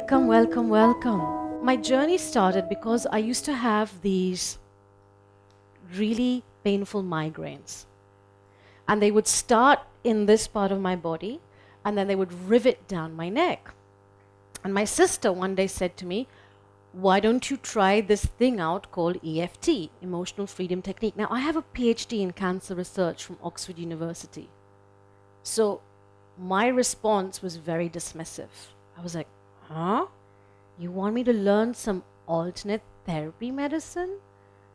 Welcome, welcome, welcome. My journey started because I used to have these really painful migraines. And they would start in this part of my body, and then they would rivet down my neck. And my sister one day said to me, why don't you try this thing out called EFT, Emotional Freedom Technique? Now, I have a PhD in cancer research from Oxford University. So my response was very dismissive. I was like, huh? You want me to learn some alternate therapy medicine?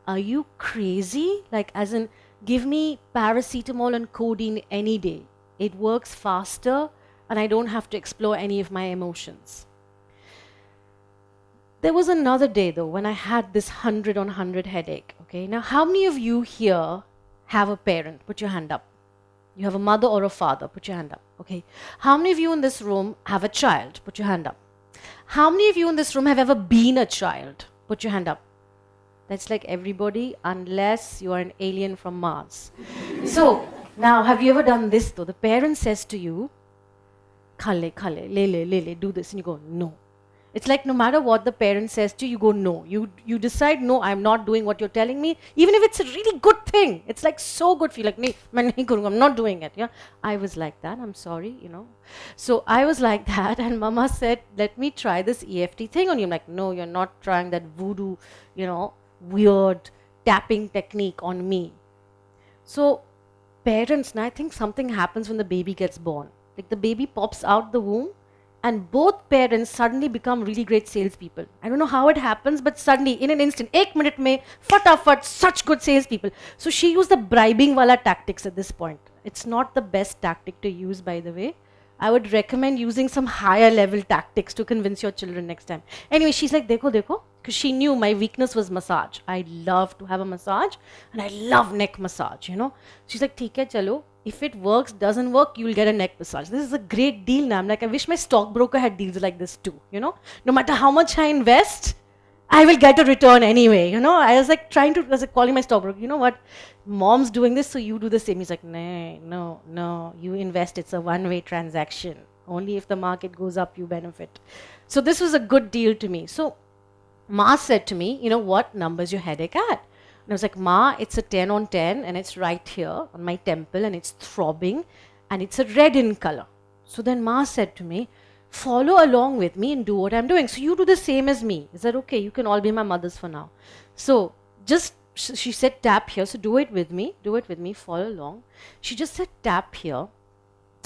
Are you crazy? Like, as in, give me paracetamol and codeine any day. It works faster, and I don't have to explore any of my emotions. There was another day, though, when I had this 100 on 100 headache. Okay, now how many of you here have a parent? Put your hand up. You have a mother or a father? Put your hand up. Okay. How many of you in this room have a child? Put your hand up. How many of you in this room have ever been a child? Put your hand up. That's like everybody, unless you are an alien from Mars. So, now, have you ever done this though? The parent says to you, khale, khale, lele, do this. And you go, no. It's like no matter what the parent says to you, you go, no. You decide, no, I'm not doing what you're telling me. Even if it's a really good thing. It's like so good for you. Like, I'm not doing it. Yeah, I was like that. I'm sorry, So I was like that. And Mama said, let me try this EFT thing on you. I'm like, no, you're not trying that voodoo, weird tapping technique on me. So parents, and I think something happens when the baby gets born. Like the baby pops out the womb, and both parents suddenly become really great salespeople. I don't know how it happens, but suddenly, in an instant, 1 minute mein, fatafat, such good salespeople. So she used the bribing wala tactics at this point. It's not the best tactic to use, by the way. I would recommend using some higher level tactics to convince your children next time. Anyway, she's like, dekho, because she knew my weakness was massage. I love to have a massage, and I love neck massage, She's like, theek hai, chalo. If it works, doesn't work, you'll get a neck massage. This is a great deal now. I'm like, I wish my stockbroker had deals like this too, No matter how much I invest, I will get a return anyway, I was like calling my stockbroker, you know what? Mom's doing this, so you do the same. He's like, no, you invest. It's a one-way transaction. Only if the market goes up, you benefit. So this was a good deal to me. So Ma said to me, what number's your headache at? And I was like, Ma, it's a 10 on 10, and it's right here on my temple, and it's throbbing, and it's a red in color. So then Ma said to me, follow along with me and do what I'm doing. So you do the same as me. Is that okay? You can all be my mothers for now. So she said, tap here. So do it with me, follow along. She just said, tap here.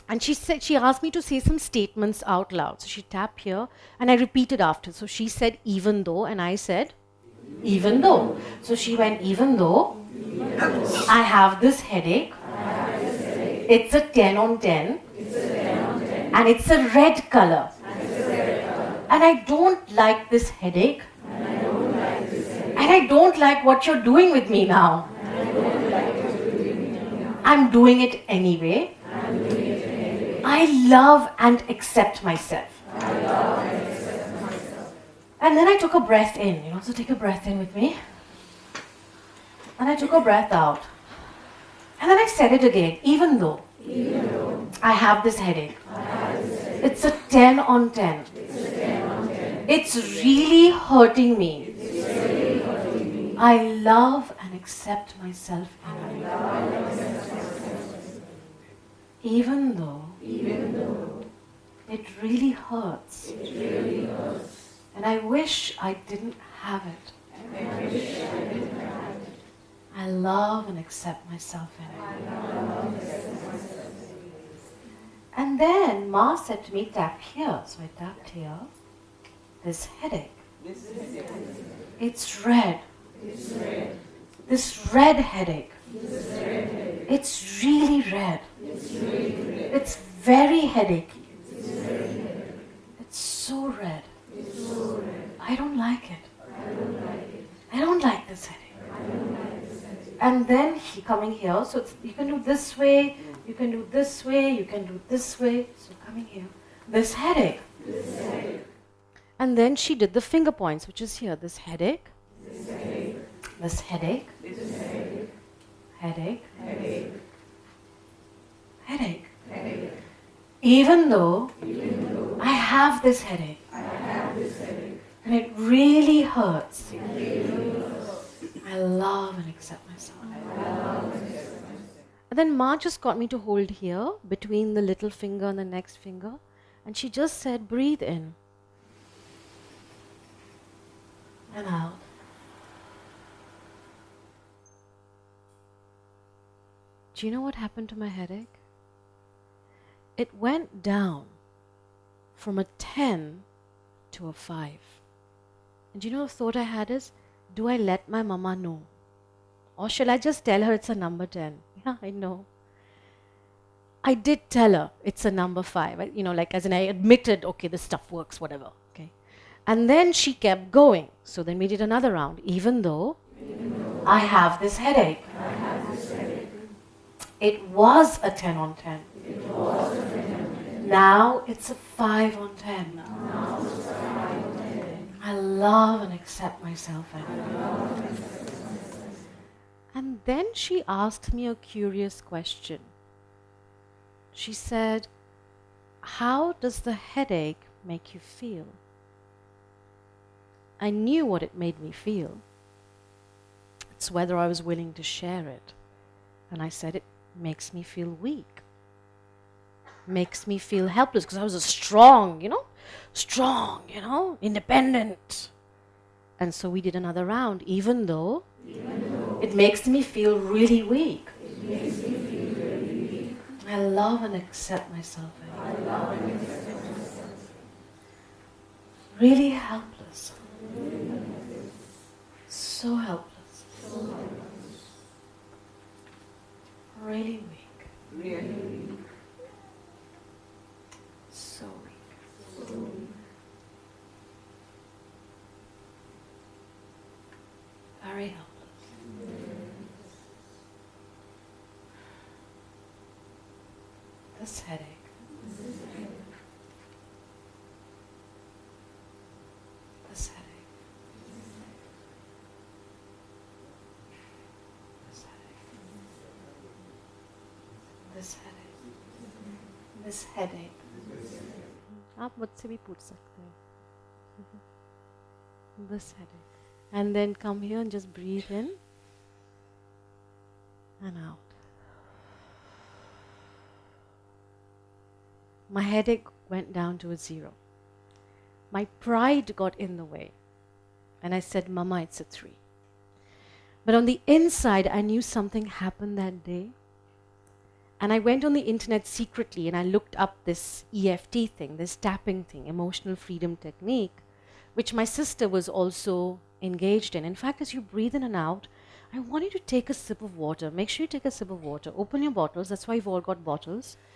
And she asked me to say some statements out loud. So she tapped here, and I repeated after. So she said, even though, and I said, even though. So she went, even though I have this headache, it's a 10 on 10, and it's a red color. And I don't like this headache, and I don't like what you're doing with me now. I'm doing it anyway. I love and accept myself. And then I took a breath in, so take a breath in with me. And I took a breath out. And then I said it again, even though I have this headache. It's a 10 on 10. It's really hurting me. I love and accept myself anyway. Even though it really hurts. And I wish I didn't have it. I love and accept myself anyway. And then Ma said to me, tap here. So I tapped here. This headache. It's red. This red headache. It's really red. It's very headachy. It's so red. I don't like it. I don't like this headache. And then coming here, so you can do this way, you can do this way, you can do this way. So coming here, this headache. And then she did the finger points, which is here. This headache, this headache, headache, headache. Even though I have this headache, And it really hurts. I love and accept myself. And then Ma just got me to hold here between the little finger and the next finger. And she just said, breathe in and out. Do you know what happened to my headache? It went down from a 10 to a 5. And do you know the thought I had is, do I let my mama know? Or shall I just tell her it's a number 10? Yeah, I know. I did tell her it's a number 5. As in I admitted, okay, this stuff works, whatever. Okay. And then she kept going. So then we did another round, even though I have this headache. It was a 10 on 10. Now it's a 5 on 10. I love and accept myself. And then she asked me a curious question. She said, how does the headache make you feel? I knew what it made me feel. It's whether I was willing to share it. And I said, it makes me feel weak. Makes me feel helpless because I was a strong, independent. And so we did another round, even though it makes me feel really weak. I love and accept myself. Really helpless. So helpless. Really weak. So weak. Very helpless. This headache. This headache. This headache. This headache. This headache. आप मुझसे भी पूछ सकते हैं. This headache. And then come here and just breathe in and out. My headache went down to a 0. My pride got in the way. And I said, Mama, it's a 3. But on the inside, I knew something happened that day. And I went on the internet secretly and I looked up this EFT thing, this tapping thing, emotional freedom technique, which my sister was also engaged in. In fact, as you breathe in and out, I want you to take a sip of water. Make sure you take a sip of water. Open your bottles. That's why you've all got bottles.